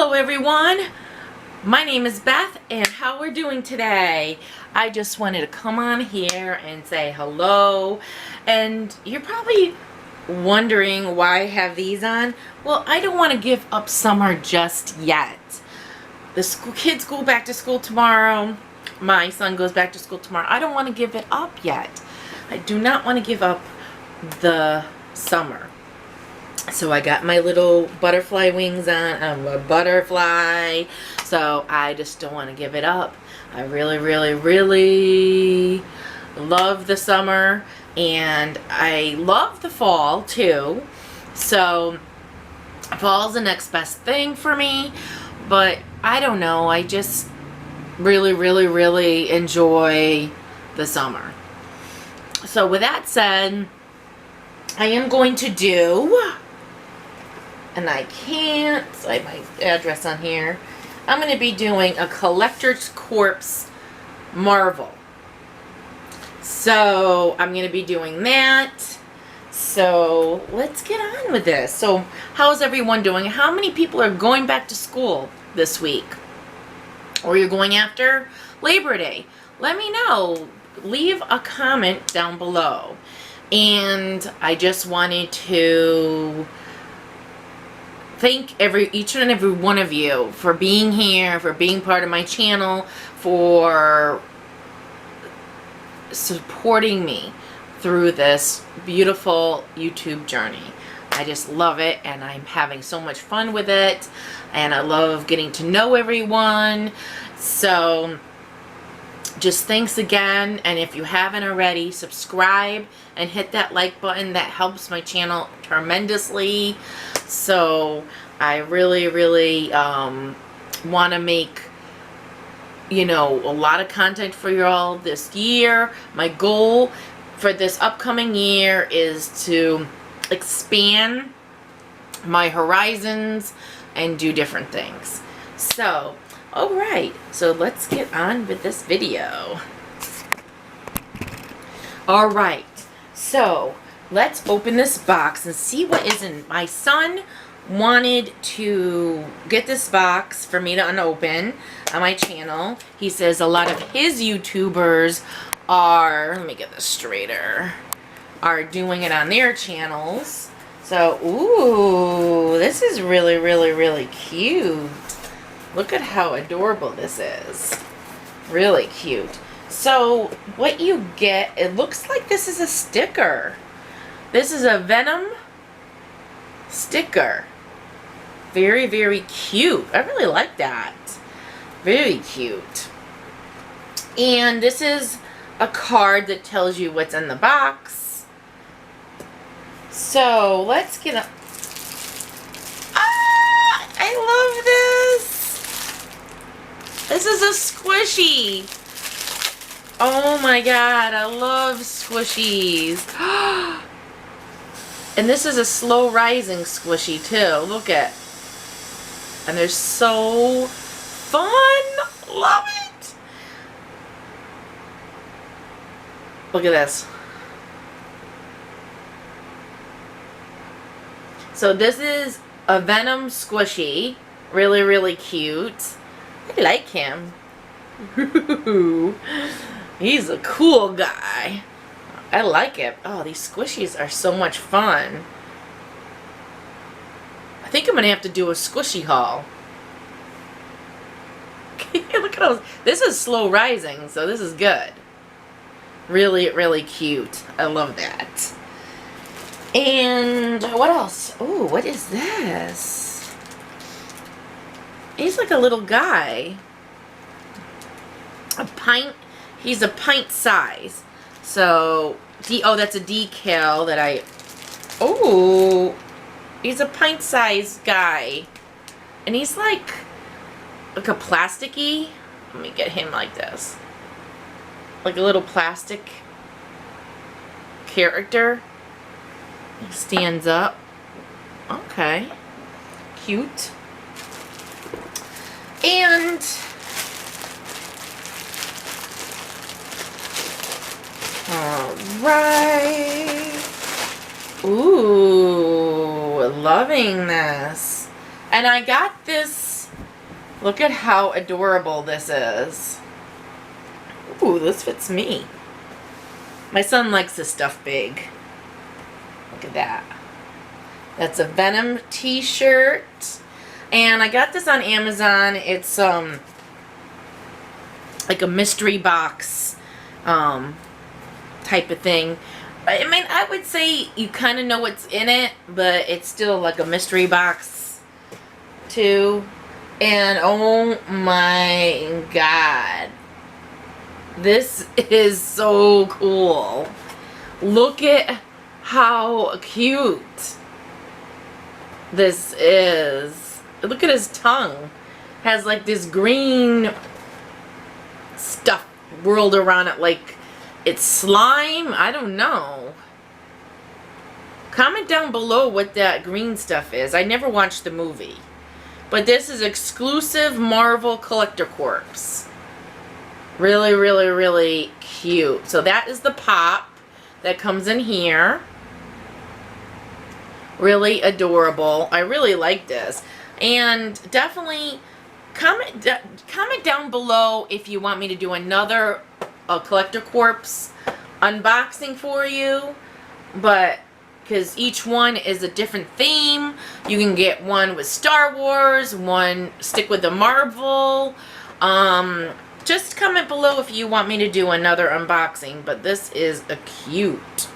Hello everyone, my name is Beth and how we're doing today. I just wanted to come on here and say hello, and you're probably wondering why I have these on. Well, I don't want to give up summer just yet. The kids go back to school tomorrow. My son goes back to school tomorrow. I don't want to give it up yet. I do not want to give up the summer. So I got my little butterfly wings on. I'm a butterfly. So I just don't want to give it up. I really, really, really love the summer. And I love the fall too. So fall's the next best thing for me. But I don't know. I just really, really, really enjoy the summer. So with that said, I am going to do... and I can't, I have my address on here. I'm going to be doing a Collector's Corpse Marvel. So I'm going to be doing that. So let's get on with this. So how's everyone doing? How many people are going back to school this week? Or you're going after Labor Day? Let me know. Leave a comment down below. And I just wanted to thank each and every one of you for being here, for being part of my channel, for supporting me through this beautiful YouTube journey. I just love it, and I'm having so much fun with it, and I love getting to know everyone. So just thanks again, and if you haven't already, subscribe and hit that like button. That helps my channel tremendously. So I really, really want to make, you know, a lot of content for you all this year. My goal for this upcoming year is to expand my horizons and do different things. So alright, so let's get on with this video. Alright, so let's open this box and see what is in. My son wanted to get this box for me to unopen on my channel. He says a lot of his YouTubers are, let me get this straighter, are doing it on their channels. So, ooh, this is really, really, really cute. Look at how adorable this is. Really cute. So, what you get, it looks like this is a sticker. This is a Venom sticker. Very, very cute. I really like that. Very cute. And this is a card that tells you what's in the box. So, let's get a... Ah! I love this! This is a squishy. Oh my god, I love squishies. And this is a slow rising squishy too. Look at. And they're so fun. Love it. Look at this. So this is a Venom squishy. Really, really cute. I like him. He's a cool guy. I like it. Oh, these squishies are so much fun. I think I'm going to have to do a squishy haul. Look at those. This is slow rising, so this is good. Really, really cute. I love that. And what else? Oh, what is this? He's like a little guy. A pint. He's a pint size. So, oh, that's a decal that I... Oh, he's a pint size guy. And he's like a plasticky. Let me get him like this. Like a little plastic character. He stands up. Okay. Cute. And alright. Ooh, loving this. And I got this Look at how adorable this is. Ooh, this fits me. My son likes this stuff big. Look at that. That's a Venom t-shirt. And I got this on Amazon. It's like a mystery box type of thing. I mean, I would say you kind of know what's in it, but it's still like a mystery box too. And oh my god, this is so cool. Look at how cute this is. Look at his tongue. Has like this green stuff whirled around it like it's slime. I don't know. Comment down below what that green stuff is. I never watched the movie. But this is exclusive Marvel Collector Corps. Really, really, really cute. So that is the pop that comes in here. Really adorable. I really like this. And definitely comment down below if you want me to do another Collector Corps unboxing for you. But because each one is a different theme. You can get one with Star Wars, one stick with the Marvel. Just comment below if you want me to do another unboxing. But this is a cute.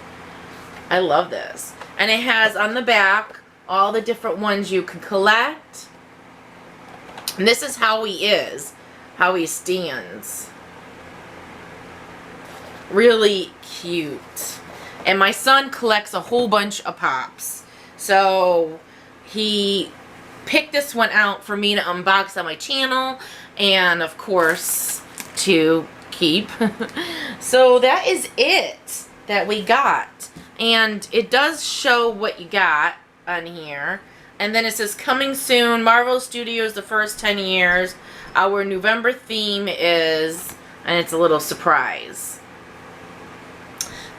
I love this. And it has on the back all the different ones you can collect. And this is how he is. How he stands. Really cute. And my son collects a whole bunch of pops. So he picked this one out for me to unbox on my channel. And of course to keep. So that is it that we got. And it does show what you got on here. And then it says coming soon. Marvel Studios the first 10 years. Our November theme is, and it's a little surprise.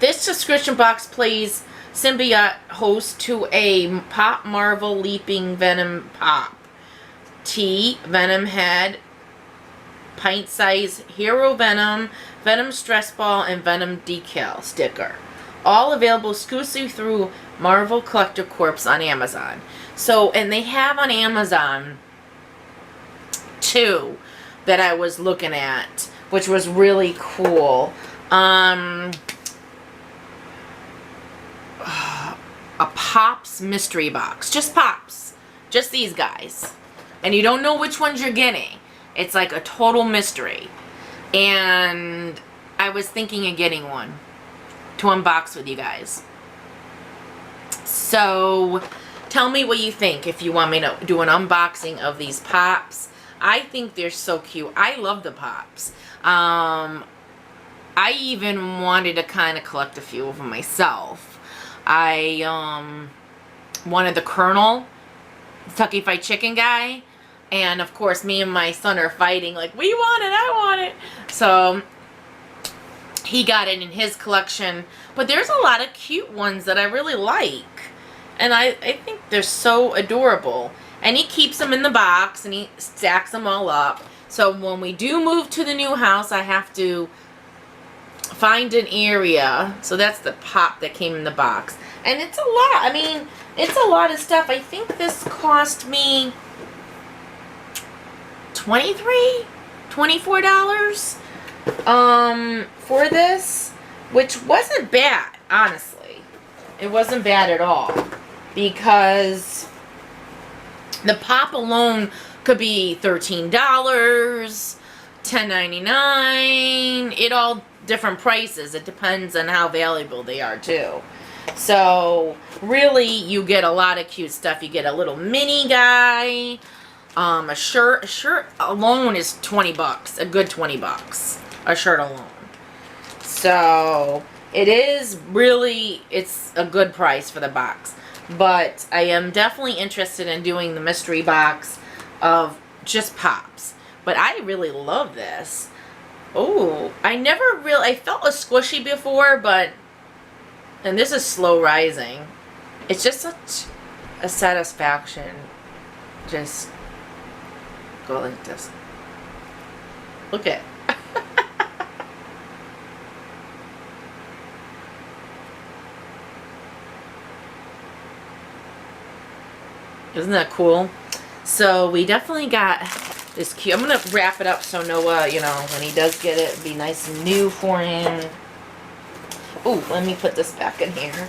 This subscription box plays symbiote host to a Pop Marvel Leaping Venom Pop. T, Venom Head, Pint Size Hero Venom, Venom Stress Ball, and Venom Decal Sticker. All available exclusively through Marvel Collector Corps on Amazon. So, and they have on Amazon two that I was looking at, which was really cool. A Pops mystery box. Just Pops. Just these guys. And you don't know which ones you're getting. It's like a total mystery. And I was thinking of getting one to unbox with you guys. So tell me what you think if you want me to do an unboxing of these Pops. I think they're so cute. I love the Pops. I even wanted to kind of collect a few of them myself. I wanted the Colonel, the Kentucky Fried Chicken guy, and of course me and my son are fighting like, we want it, I want it. So he got it in his collection. But there's a lot of cute ones that I really like. And I think they're so adorable. And he keeps them in the box and he stacks them all up. So when we do move to the new house, I have to find an area. So that's the pop that came in the box. And it's a lot. I mean, it's a lot of stuff. I think this cost me $24 for this, which wasn't bad, honestly. It wasn't bad at all, because the pop alone could be $13, $10.99. It all different prices. It depends on how valuable they are too. So really, you get a lot of cute stuff. You get a little mini guy. A shirt alone is 20 bucks. A good 20 bucks. A shirt alone. So it is really, it's a good price for the box. But I am definitely interested in doing the mystery box of just Pops. But I really love this. Oh, I felt a squishy before, but, and this is slow rising. It's just such a satisfaction. Just go like this. Look at. Isn't that cool? So we definitely got this cute. I'm gonna wrap it up so Noah, you know, when he does get it, it'll be nice and new for him. Ooh, let me put this back in here.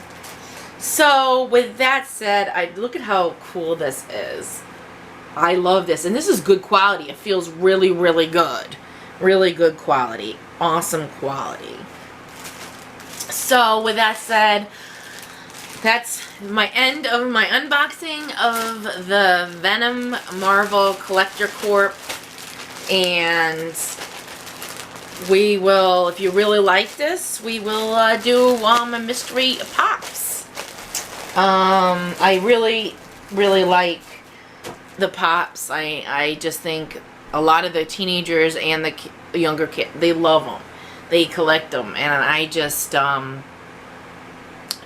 So with that said, look at how cool this is. I love this, and this is good quality. It feels really, really good. Really good quality. Awesome quality. So with that said, that's my end of my unboxing of the Venom Marvel Collector Corp. And we will, if you really like this, we will do a mystery pops. I really, really like the pops. I just think a lot of the teenagers and the younger kids, they love them. They collect them, and I just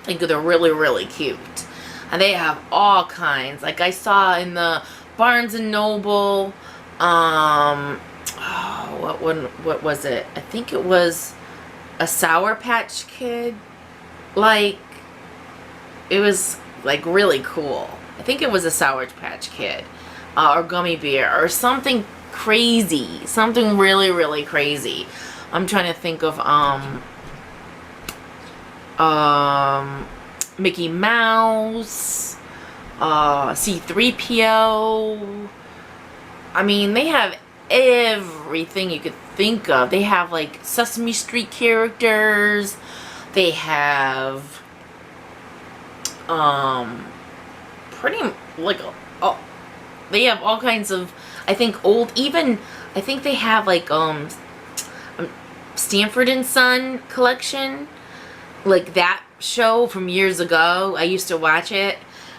think they're really, really cute. And they have all kinds. Like I saw in the Barnes and Noble, what was it? I think it was a Sour Patch Kid. Like, it was like really cool. I think it was a Sour Patch Kid, or gummy bear, or something crazy. Something really, really crazy. I'm trying to think of, Mickey Mouse, C-3PO. I mean, they have everything you could think of. They have like Sesame Street characters. They have pretty like they have all kinds of, I think, old, even I think they have like Stanford and Son collection, like that show from years ago. I used to watch it,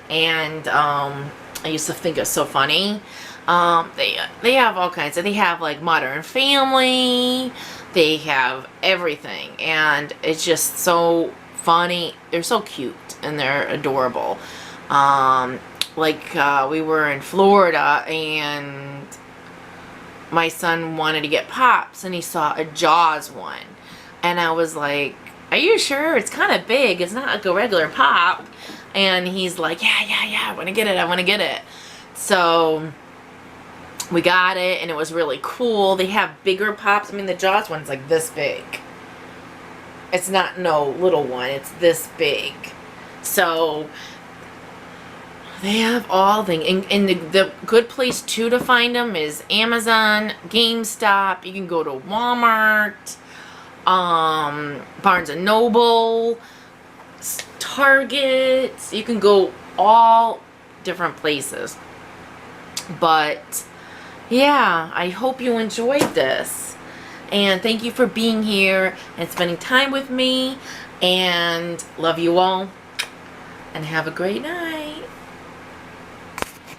and I used to think it was so funny. They have all kinds. They have like Modern Family. They have everything, and it's just so funny. They're so cute and they're adorable. We were in Florida, and my son wanted to get pops, and he saw a Jaws one, and I was like, "Are you sure? It's kind of big. It's not like a regular pop." And he's like, "Yeah, I want to get it. I want to get it." So we got it, and it was really cool. They have bigger pops. I mean, the Jaws one's like this big. It's not no little one. It's this big. So they have all things. And the good place, too, to find them is Amazon, GameStop. You can go to Walmart, Barnes & Noble, Target. You can go all different places. But yeah, I hope you enjoyed this, and thank you for being here and spending time with me, and love you all, and have a great night.